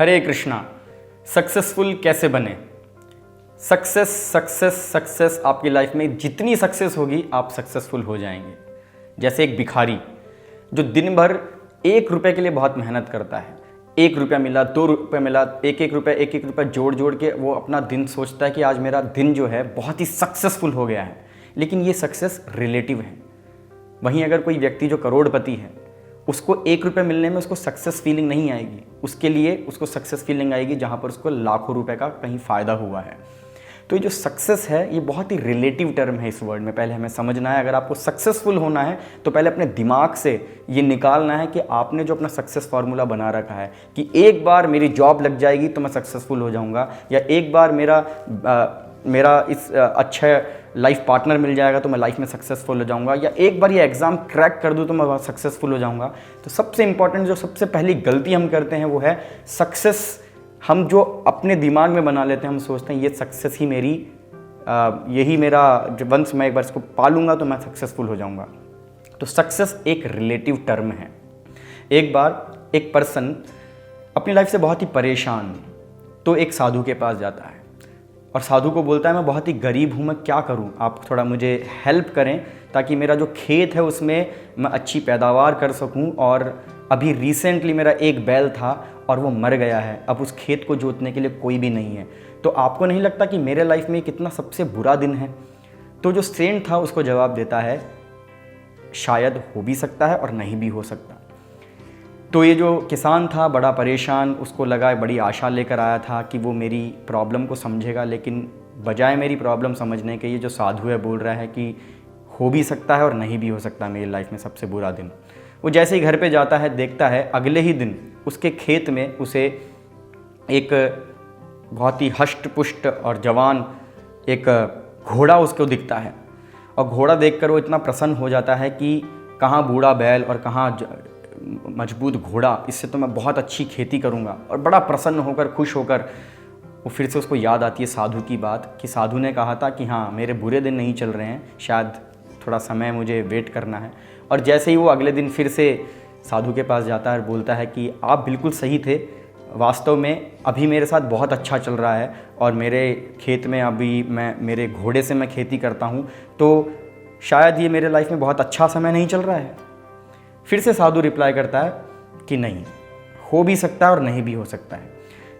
हरे Krishna. Successful कैसे बने? Success success success आपकी लाइफ में जितनी सक्सेस होगी आप सक्सेसफुल हो जाएंगे। जैसे एक भिखारी जो दिन भर 1 रुपए के लिए बहुत मेहनत करता है, 1 रुपया मिला, 2 रुपये मिला, एक एक रुपया जोड़ जोड़ के वो अपना दिन सोचता है कि आज मेरा दिन जो है बहुत ही सक्सेसफुल हो गया है। लेकिन ये सक्सेस रिलेटिव है। वहीं अगर कोई व्यक्ति जो करोड़पति है उसको 1 रुपये मिलने में उसको सक्सेस फीलिंग नहीं आएगी, उसके लिए उसको सक्सेस फीलिंग आएगी जहाँ पर उसको लाखों रुपए का कहीं फ़ायदा हुआ है। तो ये जो सक्सेस है ये बहुत ही रिलेटिव टर्म है इस वर्ल्ड में, पहले हमें समझना है। अगर आपको सक्सेसफुल होना है तो पहले अपने दिमाग से ये निकालना है कि आपने जो अपना सक्सेस फार्मूला बना रखा है कि एक बार मेरी जॉब लग जाएगी तो मैं सक्सेसफुल हो जाऊंगा, या एक बार मेरा इस अच्छा लाइफ पार्टनर मिल जाएगा तो मैं लाइफ में सक्सेसफुल हो जाऊंगा, या एक बार ये एग्ज़ाम क्रैक कर दूं तो मैं सक्सेसफुल हो जाऊंगा। तो सबसे इंपॉर्टेंट जो सबसे पहली गलती हम करते हैं वो है सक्सेस हम जो अपने दिमाग में बना लेते हैं। हम सोचते हैं ये सक्सेस ही मेरी यही मेरा वंश, मैं एक बार इसको पालूंगा तो मैं सक्सेसफुल हो जाऊंगा। तो सक्सेस एक रिलेटिव टर्म है। एक बार एक पर्सन अपनी लाइफ से बहुत ही परेशान तो एक साधु के पास जाता है और साधु को बोलता है मैं बहुत ही गरीब हूँ, मैं क्या करूँ, आप थोड़ा मुझे हेल्प करें ताकि मेरा जो खेत है उसमें मैं अच्छी पैदावार कर सकूँ। और अभी रिसेंटली मेरा एक बैल था और वो मर गया है, अब उस खेत को जोतने के लिए कोई भी नहीं है, तो आपको नहीं लगता कि मेरे लाइफ में कितना सबसे बुरा दिन है? तो जो सेंट था उसको जवाब देता है शायद हो भी सकता है और नहीं भी हो सकता। तो ये जो किसान था बड़ा परेशान, उसको लगा, बड़ी आशा लेकर आया था कि वो मेरी प्रॉब्लम को समझेगा, लेकिन बजाय मेरी प्रॉब्लम समझने के ये जो साधु है बोल रहा है कि हो भी सकता है और नहीं भी हो सकता मेरी लाइफ में सबसे बुरा दिन। वो जैसे ही घर पे जाता है देखता है अगले ही दिन उसके खेत में उसे एक बहुत ही हष्ट पुष्ट और जवान एक घोड़ा उसको दिखता है, और घोड़ा देखकर वो इतना प्रसन्न हो जाता है कि कहाँ बूढ़ा बैल और कहाँ मजबूत घोड़ा, इससे तो मैं बहुत अच्छी खेती करूँगा। और बड़ा प्रसन्न होकर खुश होकर वो फिर से उसको याद आती है साधु की बात कि साधु ने कहा था कि हाँ मेरे बुरे दिन नहीं चल रहे हैं, शायद थोड़ा समय मुझे वेट करना है। और जैसे ही वो अगले दिन फिर से साधु के पास जाता है और बोलता है कि आप बिल्कुल सही थे, वास्तव में अभी मेरे साथ बहुत अच्छा चल रहा है और मेरे खेत में अभी मेरे घोड़े से मैं खेती करता हूँ, तो शायद ये मेरे लाइफ में बहुत अच्छा समय नहीं चल रहा है। फिर से साधु रिप्लाई करता है कि नहीं, हो भी सकता है और नहीं भी हो सकता है।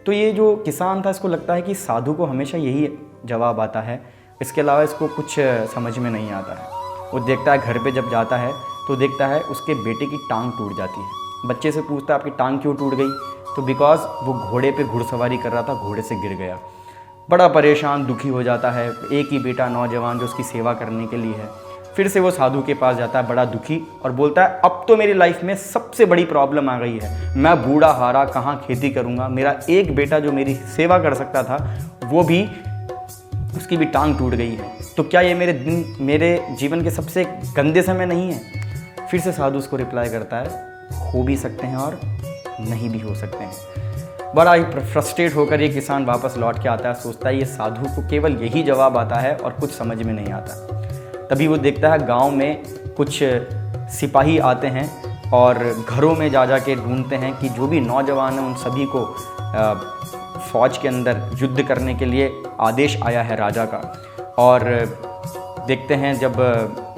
तो ये जो किसान था इसको लगता है कि साधु को हमेशा यही जवाब आता है, इसके अलावा इसको कुछ समझ में नहीं आता है। वो देखता है घर पे जब जाता है तो देखता है उसके बेटे की टांग टूट जाती है। बच्चे से पूछता है आपकी टांग क्यों टूट गई? तो बिकॉज वो घोड़े पे घुड़सवारी कर रहा था, घोड़े से गिर गया। बड़ा परेशान दुखी हो जाता है, एक ही बेटा नौजवान जो उसकी सेवा करने के लिए है। फिर से वो साधु के पास जाता है बड़ा दुखी और बोलता है अब तो मेरी लाइफ में सबसे बड़ी प्रॉब्लम आ गई है, मैं बूढ़ा हारा कहाँ खेती करूँगा, मेरा एक बेटा जो मेरी सेवा कर सकता था वो भी, उसकी भी टांग टूट गई है, तो क्या ये मेरे जीवन के सबसे गंदे समय नहीं है? फिर से साधु उसको रिप्लाई करता है हो भी सकते हैं और नहीं भी हो सकते हैं। बड़ा ही फ्रस्ट्रेट होकर ये किसान वापस लौट के आता है, सोचता है ये साधु को केवल यही जवाब आता है और कुछ समझ में नहीं आता। तभी वो देखता है गांव में कुछ सिपाही आते हैं और घरों में जा के ढूंढते हैं कि जो भी नौजवान हैं उन सभी को फौज के अंदर युद्ध करने के लिए आदेश आया है राजा का। और देखते हैं जब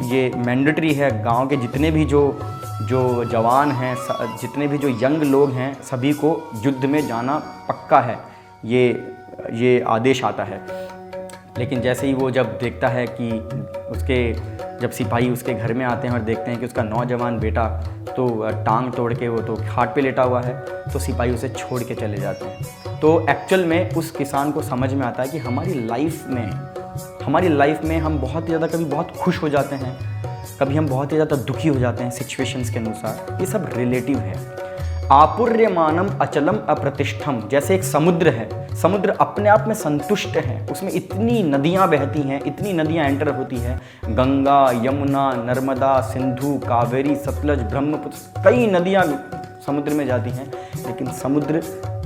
ये मैंडेटरी है, गांव के जितने भी जो जवान हैं, जितने भी जो यंग लोग हैं, सभी को युद्ध में जाना पक्का है, ये आदेश आता है। लेकिन जैसे ही वो जब देखता है कि जब सिपाही उसके घर में आते हैं और देखते हैं कि उसका नौजवान बेटा तो टांग तोड़ के वो तो खाट पे लेटा हुआ है, तो सिपाही उसे छोड़ के चले जाते हैं। तो एक्चुअल में उस किसान को समझ में आता है कि हमारी लाइफ में हम बहुत ज़्यादा कभी बहुत खुश हो जाते हैं, कभी हम बहुत ही ज़्यादा दुखी हो जाते हैं सिचुएशंस के अनुसार। ये सब रिलेटिव है। आपूर्यमानम अचलम अप्रतिष्ठम, जैसे एक समुद्र है, समुद्र अपने आप में संतुष्ट है, उसमें इतनी नदियाँ बहती हैं, इतनी नदियाँ एंटर होती हैं, गंगा, यमुना, नर्मदा, सिंधु, कावेरी, सतलज, ब्रह्मपुत्र, कई नदियाँ समुद्र में जाती हैं, लेकिन समुद्र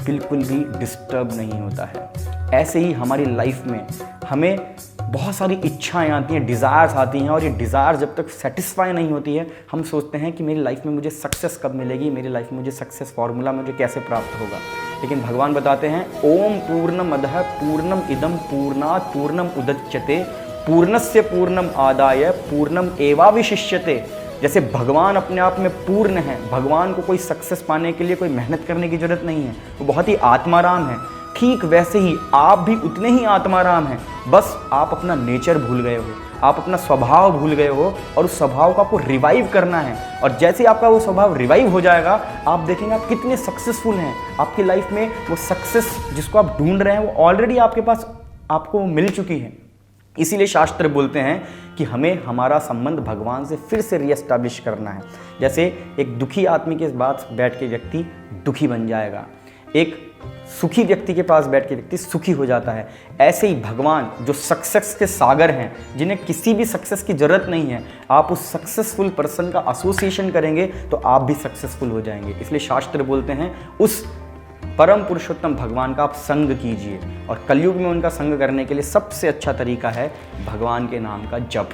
बिल्कुल भी डिस्टर्ब नहीं होता है। ऐसे ही हमारी लाइफ में हमें बहुत सारी इच्छाएं आती हैं, डिज़ायर्स आती हैं, और ये डिज़ायर जब तक सेटिस्फाई नहीं होती है हम सोचते हैं कि मेरी लाइफ में मुझे सक्सेस कब मिलेगी, मेरी लाइफ में मुझे सक्सेस फार्मूला मुझे कैसे प्राप्त होगा। लेकिन भगवान बताते हैं ओम पूर्णमदः पूर्णम इदम पूर्णात् पूर्णम उदच्यते पूर्णस्य पूर्णम आदाय पूर्णम एवावशिष्यते। जैसे भगवान अपने आप में पूर्ण है, भगवान को कोई सक्सेस पाने के लिए कोई मेहनत करने की जरूरत नहीं है, वो बहुत ही आत्माराम है। ठीक वैसे ही आप भी उतने ही आत्माराम हैं, बस आप अपना नेचर भूल गए हो, आप अपना स्वभाव भूल गए हो और उस स्वभाव को आपको रिवाइव करना है। और जैसे आपका वो स्वभाव रिवाइव हो जाएगा, आप देखेंगे आप कितने सक्सेसफुल हैं। आपकी लाइफ में वो सक्सेस जिसको आप ढूंढ रहे हैं वो ऑलरेडी आपके पास आपको मिल चुकी है। इसीलिए शास्त्र बोलते हैं कि हमें हमारा संबंध भगवान से फिर से रीएस्टैब्लिश करना है। जैसे एक दुखी आदमी के पास बैठ के व्यक्ति दुखी बन जाएगा, एक सुखी व्यक्ति के पास बैठ के व्यक्ति सुखी हो जाता है, ऐसे ही भगवान जो सक्सेस के सागर हैं, जिन्हें किसी भी सक्सेस की ज़रूरत नहीं है, आप उस सक्सेसफुल पर्सन का एसोसिएशन करेंगे तो आप भी सक्सेसफुल हो जाएंगे। इसलिए शास्त्र बोलते हैं उस परम पुरुषोत्तम भगवान का आप संग कीजिए, और कलयुग में उनका संग करने के लिए सबसे अच्छा तरीका है भगवान के नाम का जप।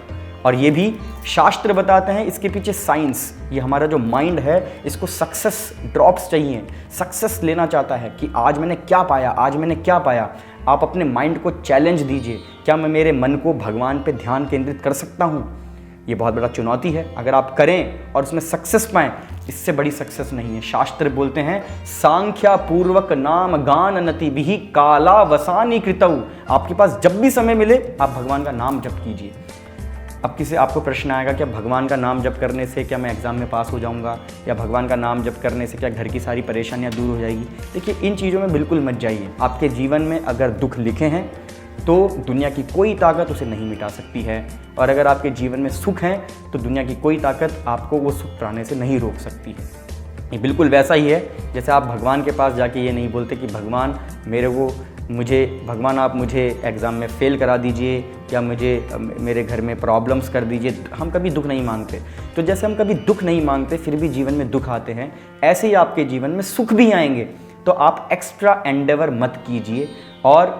और ये भी शास्त्र बताते हैं, इसके पीछे साइंस, ये हमारा जो माइंड है इसको सक्सेस ड्रॉप्स चाहिए, सक्सेस लेना चाहता है कि आज मैंने क्या पाया, आज मैंने क्या पाया। आप अपने माइंड को चैलेंज दीजिए, क्या मैं मेरे मन को भगवान पे ध्यान केंद्रित कर सकता हूँ। ये बहुत बड़ा चुनौती है, अगर आप करें और उसमें सक्सेस पाएं, इससे बड़ी सक्सेस नहीं है। शास्त्र बोलते हैं सांख्या पूर्वक नाम गान नति बिहि काला वसानी कृतऊ। आपके पास जब भी समय मिले आप भगवान का नाम जप कीजिए। अब किसी आपको प्रश्न आएगा क्या भगवान का नाम जप करने से क्या मैं एग्ज़ाम में पास हो जाऊंगा, या भगवान का नाम जप करने से क्या घर की सारी परेशानियां दूर हो जाएगी। देखिए, इन चीज़ों में बिल्कुल मत जाइए। आपके जीवन में अगर दुख लिखे हैं तो दुनिया की कोई ताकत उसे नहीं मिटा सकती है, और अगर आपके जीवन में सुख है तो दुनिया की कोई ताकत आपको वो सुख पाने से नहीं रोक सकती है। ये बिल्कुल वैसा ही है जैसे आप भगवान के पास जाके ये नहीं बोलते कि भगवान भगवान आप मुझे एग्ज़ाम में फ़ेल करा दीजिए, या मेरे घर में प्रॉब्लम्स कर दीजिए। हम कभी दुख नहीं मांगते। तो जैसे हम कभी दुख नहीं मांगते फिर भी जीवन में दुख आते हैं, ऐसे ही आपके जीवन में सुख भी आएंगे। तो आप एक्स्ट्रा एंडेवर मत कीजिए और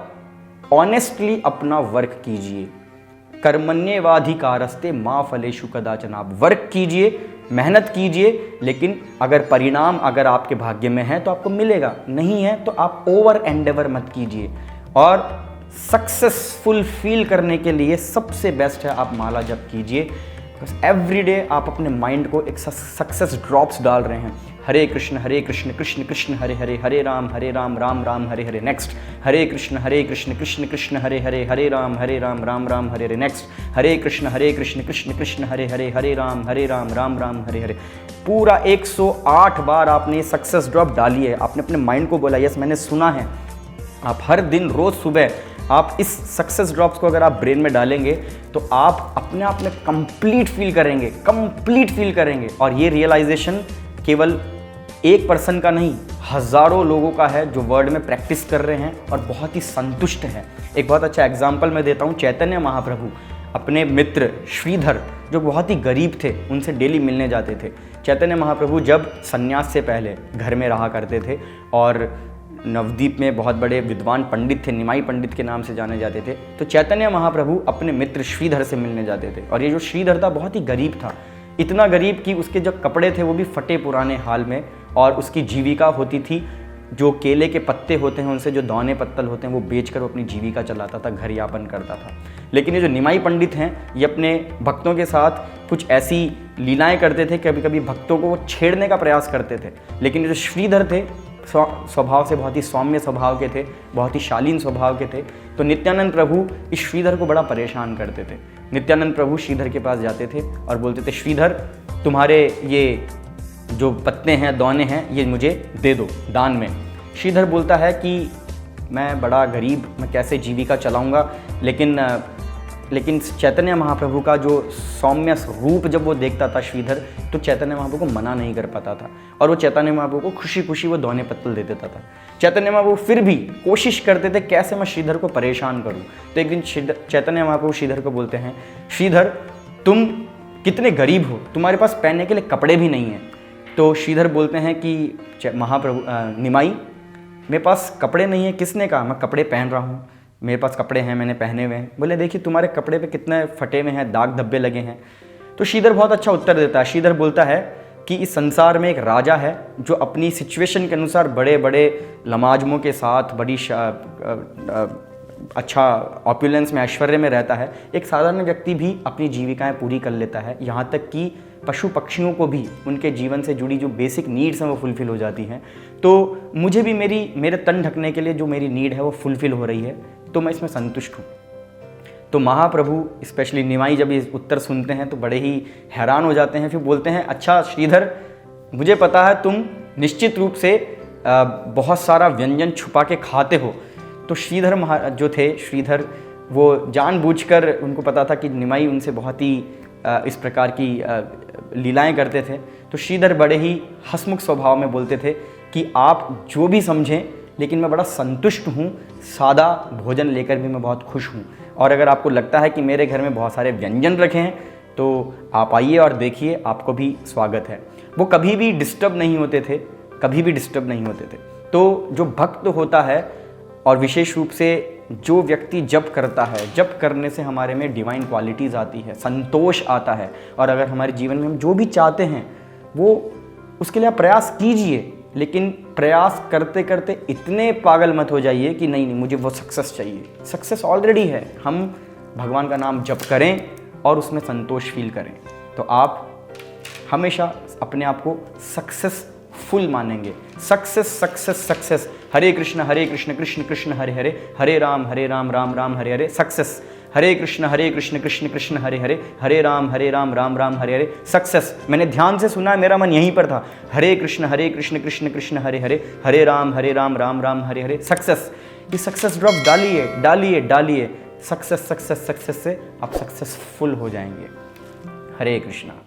ऑनेस्टली अपना वर्क कीजिए। कर्मण्येवाधिकारस्ते मा फलेषु कदाचन। आप वर्क कीजिए, मेहनत कीजिए, लेकिन अगर परिणाम अगर आपके भाग्य में है तो आपको मिलेगा, नहीं है तो आप ओवर एंडेवर मत कीजिए। और सक्सेसफुल फील करने के लिए सबसे बेस्ट है आप माला जप कीजिए। एवरीडे आप अपने माइंड को एक सक्सेस ड्रॉप्स डाल रहे हैं। हरे कृष्ण कृष्ण कृष्ण हरे हरे, हरे राम राम राम हरे हरे। नेक्स्ट हरे कृष्ण कृष्ण कृष्ण हरे हरे, हरे राम राम राम हरे हरे। नेक्स्ट हरे कृष्ण कृष्ण कृष्ण हरे हरे, हरे राम राम राम हरे हरे। पूरा 108 बार आपने सक्सेस ड्रॉप डाली है। आपने अपने माइंड को बोला यस मैंने सुना है। आप हर दिन रोज़ सुबह आप इस सक्सेस ड्रॉप्स को अगर आप ब्रेन में डालेंगे तो आप अपने आप में कंप्लीट फील करेंगे। और ये रियलाइजेशन केवल एक पर्सन का नहीं, हज़ारों लोगों का है जो वर्ल्ड में प्रैक्टिस कर रहे हैं और बहुत ही संतुष्ट है। एक बहुत अच्छा एग्जाम्पल मैं देता हूँ। चैतन्य महाप्रभु अपने मित्र श्रीधर जो बहुत ही गरीब थे उनसे डेली मिलने जाते थे। चैतन्य महाप्रभु जब संन्यास से पहले घर में रहा करते थे और नवद्वीप में बहुत बड़े विद्वान पंडित थे, निमाई पंडित के नाम से जाने जाते थे। तो चैतन्य महाप्रभु अपने मित्र श्रीधर से मिलने जाते थे, और ये जो श्रीधर था बहुत ही गरीब था, इतना गरीब कि उसके जो कपड़े थे वो भी फटे पुराने हाल में, और उसकी जीविका होती थी जो केले के पत्ते होते हैं उनसे जो दाने पत्तल होते हैं वो बेचकर वो अपनी जीविका चलाता था, घर यापन करता था। लेकिन ये जो निमाई पंडित हैं ये अपने भक्तों के साथ कुछ ऐसी लीलाएं करते थे, कभी कभी भक्तों को वो छेड़ने का प्रयास करते थे। लेकिन ये जो श्रीधर थे स्वभाव से बहुत ही सौम्य स्वभाव के थे, बहुत ही शालीन स्वभाव के थे। तो नित्यानंद प्रभु इस श्रीधर को बड़ा परेशान करते थे। नित्यानंद प्रभु श्रीधर के पास जाते थे और बोलते थे श्रीधर तुम्हारे ये जो पत्ते हैं दाने हैं ये मुझे दे दो दान में। श्रीधर बोलता है कि मैं बड़ा गरीब, मैं कैसे जीविका चलाऊंगा। लेकिन चैतन्य महाप्रभु का जो सौम्य रूप जब वो देखता था श्रीधर, तो चैतन्य महाप्रभु को मना नहीं कर पाता था, और वो चैतन्य महाप्रभु को खुशी खुशी वो दाने पत्तल दे देता था। चैतन्य महाप्रभु फिर भी कोशिश करते थे कैसे मैं श्रीधर को परेशान करूं। तो एक दिन चैतन्य महाप्रभु श्रीधर को बोलते हैं श्रीधर तुम कितने गरीब हो, तुम्हारे पास पहनने के लिए कपड़े भी नहीं हैं। तो श्रीधर बोलते हैं कि महाप्रभु निमाई मेरे पास कपड़े नहीं है, किसने कहा, मैं कपड़े पहन रहा हूँ, मेरे पास कपड़े हैं, मैंने पहने हुए हैं। बोले देखिए तुम्हारे कपड़े पे कितने फटे हुए हैं, दाग धब्बे लगे हैं। तो श्रीधर बहुत अच्छा उत्तर देता है। श्रीधर बोलता है कि इस संसार में एक राजा है जो अपनी सिचुएशन के अनुसार बड़े बड़े लमाजमों के साथ बड़ी अच्छा ऑपुलेंस में, ऐश्वर्य में रहता है। एक साधारण व्यक्ति भी अपनी जीविकाएं पूरी कर लेता है, यहाँ तक कि पशु पक्षियों को भी उनके जीवन से जुड़ी जो बेसिक नीड्स हैं वो फुलफ़िल हो जाती हैं। तो मुझे भी मेरे तन ढकने के लिए जो मेरी नीड है वो फुलफ़िल हो रही है, तो मैं इसमें संतुष्ट हूँ। तो महाप्रभु स्पेशली निमाई जब ये उत्तर सुनते हैं तो बड़े ही हैरान हो जाते हैं। फिर बोलते हैं, अच्छा श्रीधर, मुझे पता है तुम निश्चित रूप से बहुत सारा व्यंजन छुपा के खाते हो। तो श्रीधर जो थे, श्रीधर वो जानबूझकर, उनको पता था कि निमाई उनसे बहुत ही इस प्रकार की लीलाएं करते थे। तो श्रीधर बड़े ही हंसमुख स्वभाव में बोलते थे कि आप जो भी समझें, लेकिन मैं बड़ा संतुष्ट हूँ, सादा भोजन लेकर भी मैं बहुत खुश हूँ। और अगर आपको लगता है कि मेरे घर में बहुत सारे व्यंजन रखे हैं तो आप आइए और देखिए, आपको भी स्वागत है। वो कभी भी डिस्टर्ब नहीं होते थे, कभी भी डिस्टर्ब नहीं होते थे। तो जो भक्त होता है, और विशेष रूप से जो व्यक्ति जप करता है, जप करने से हमारे में डिवाइन क्वालिटीज़ आती है, संतोष आता है। और अगर हमारे जीवन में हम जो भी चाहते हैं वो उसके लिए आप प्रयास कीजिए, लेकिन प्रयास करते करते इतने पागल मत हो जाइए कि नहीं मुझे वो सक्सेस चाहिए। सक्सेस ऑलरेडी है, हम भगवान का नाम जप करें और उसमें संतोष फील करें, तो आप हमेशा अपने आप को सक्सेसफुल मानेंगे। Success success success. Hare Krishna Krishna Krishna Hare Hare, Hare Ram Ram Ram Hare Hare. Success. Hare Krishna Krishna Krishna Hare Hare, Hare Ram Ram Ram Hare Hare. Success. मैंने ध्यान से सुना, मेरा मन यहीं पर था। हरे कृष्ण कृष्ण कृष्ण हरे हरे, हरे राम राम राम हरे हरे। सक्सेस। ये सक्सेस ड्रॉप डालिए डालिए डालिए। सक्सेस सक्सेस सक्सेस से आप सक्सेसफुल हो जाएंगे। हरे कृष्णा।